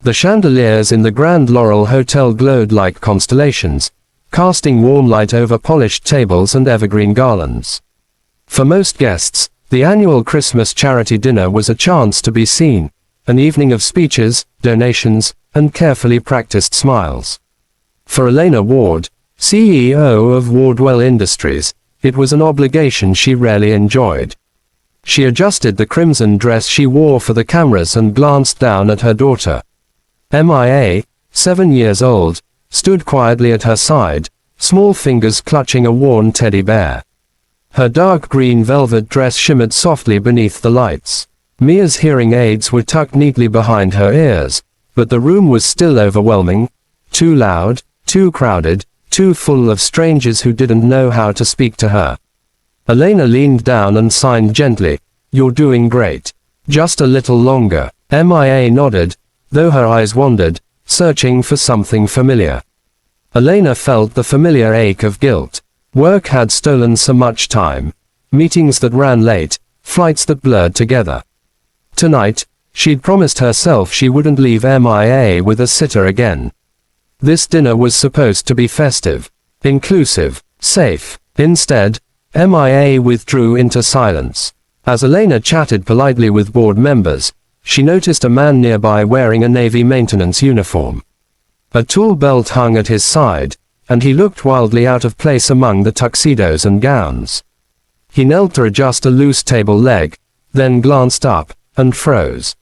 The chandeliers in the Grand Laurel Hotel glowed like constellations, casting warm light over polished tables and evergreen garlands. For most guests, the annual Christmas charity dinner was a chance to be seen, an evening of speeches, donations, and carefully practiced smiles. For Elena Ward, CEO of Wardwell Industries, it was an obligation she rarely enjoyed. She adjusted the crimson dress she wore for the cameras and glanced down at her daughter. Mia, 7 years old, stood quietly at her side, small fingers clutching a worn teddy bear. Her dark green velvet dress shimmered softly beneath the lights. Mia's hearing aids were tucked neatly behind her ears, but the room was still overwhelming, too loud, too crowded, too full of strangers who didn't know how to speak to her. Elena leaned down and signed gently, "You're doing great. Just a little longer." Mia nodded, though her eyes wandered, searching for something familiar. Elena felt the familiar ache of guilt. Work had stolen so much time. Meetings that ran late, flights that blurred together. Tonight, she'd promised herself she wouldn't leave Mia with a sitter again. This dinner was supposed to be festive, inclusive, safe. Instead, Mia withdrew into silence. As Elena chatted politely with board members, she noticed a man nearby wearing a Navy maintenance uniform. A tool belt hung at his side, and he looked wildly out of place among the tuxedos and gowns. He knelt to adjust a loose table leg, then glanced up, and froze.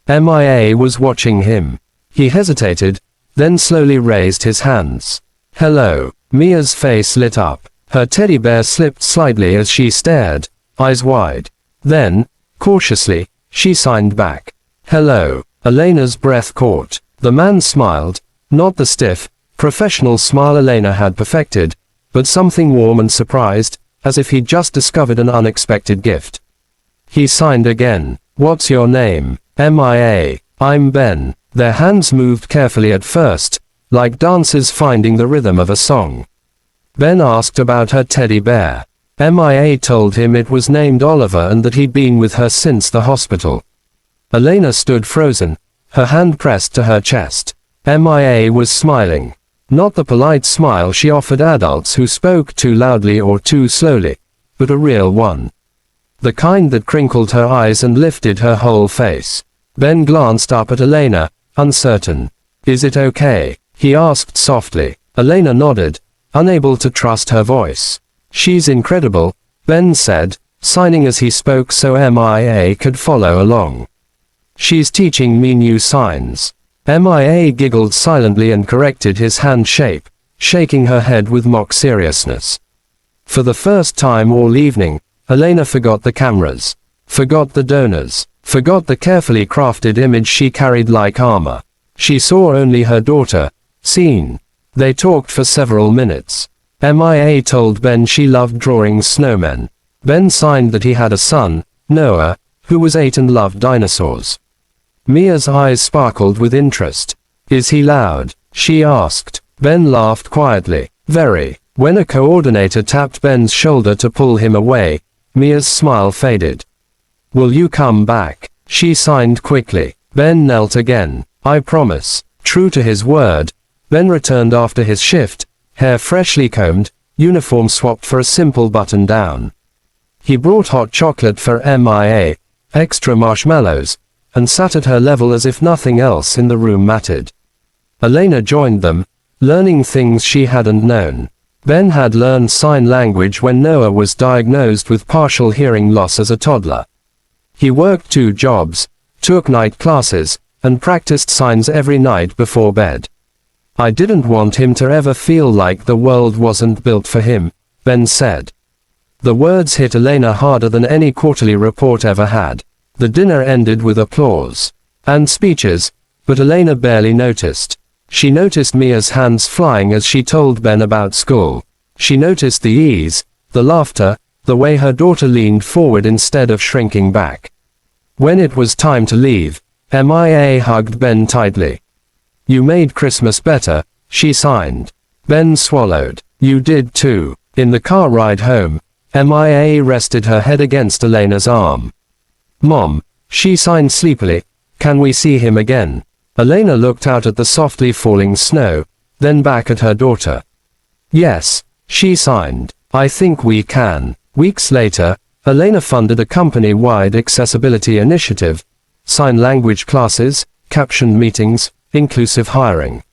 Mia was watching him. He hesitated, then slowly raised his hands. "Hello." Mia's face lit up. Her teddy bear slipped slightly as she stared, eyes wide. Then, cautiously, she signed back. "Hello." Elena's breath caught. The man smiled, not the stiff, professional smile Elena had perfected, but something warm and surprised, as if he'd just discovered an unexpected gift. He signed again. "What's your name?" "Mia. I'm Ben." Their hands moved carefully at first, like dancers finding the rhythm of a song. Ben asked about her teddy bear. Mia told him it was named Oliver and that he'd been with her since the hospital. Elena stood frozen, her hand pressed to her chest. Mia was smiling. Not the polite smile she offered adults who spoke too loudly or too slowly, but a real one. The kind that crinkled her eyes and lifted her whole face. Ben glanced up at Elena, uncertain. "Is it okay?" he asked softly. Elena nodded, unable to trust her voice. "She's incredible," Ben said, signing as he spoke so Mia could follow along. "She's teaching me new signs." Mia giggled silently and corrected his hand shape, shaking her head with mock seriousness. For the first time all evening, Elena forgot the cameras, forgot the donors, forgot the carefully crafted image she carried like armor. She saw only her daughter, seen. They talked for several minutes. Mia told Ben she loved drawing snowmen. Ben signed that he had a son, Noah, who was 8 and loved dinosaurs. Mia's eyes sparkled with interest. "Is he loud?" she asked. Ben laughed quietly. "Very." When a coordinator tapped Ben's shoulder to pull him away, Mia's smile faded. "Will you come back?" she signed quickly. Ben knelt again. "I promise." True to his word, Ben returned after his shift, hair freshly combed, uniform swapped for a simple button-down. He brought hot chocolate for Mia, extra marshmallows, and sat at her level as if nothing else in the room mattered. Elena joined them, learning things she hadn't known. Ben had learned sign language when Noah was diagnosed with partial hearing loss as a toddler. He worked 2 jobs, took night classes, and practiced signs every night before bed. "I didn't want him to ever feel like the world wasn't built for him," Ben said. The words hit Elena harder than any quarterly report ever had. The dinner ended with applause and speeches, but Elena barely noticed. She noticed Mia's hands flying as she told Ben about school. She noticed the ease, the laughter, the way her daughter leaned forward instead of shrinking back. When it was time to leave, Mia hugged Ben tightly. "You made Christmas better," she signed. Ben swallowed. "You did too." In the car ride home, Mia rested her head against Elena's arm. "Mom," she signed sleepily, "can we see him again?" Elena looked out at the softly falling snow, then back at her daughter. Yes, she signed. I think we can. Weeks later, Elena funded a company-wide accessibility initiative, sign language classes, captioned meetings, inclusive hiring.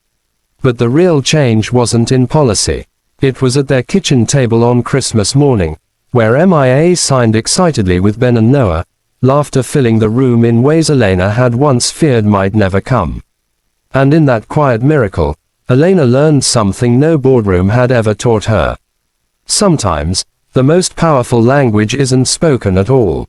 But the real change wasn't in policy. It was at their kitchen table on Christmas morning, where MIA signed excitedly with Ben and Noah, laughter filling the room in ways Elena had once feared might never come. And in that quiet miracle, Elena learned something no boardroom had ever taught her. Sometimes, the most powerful language isn't spoken at all.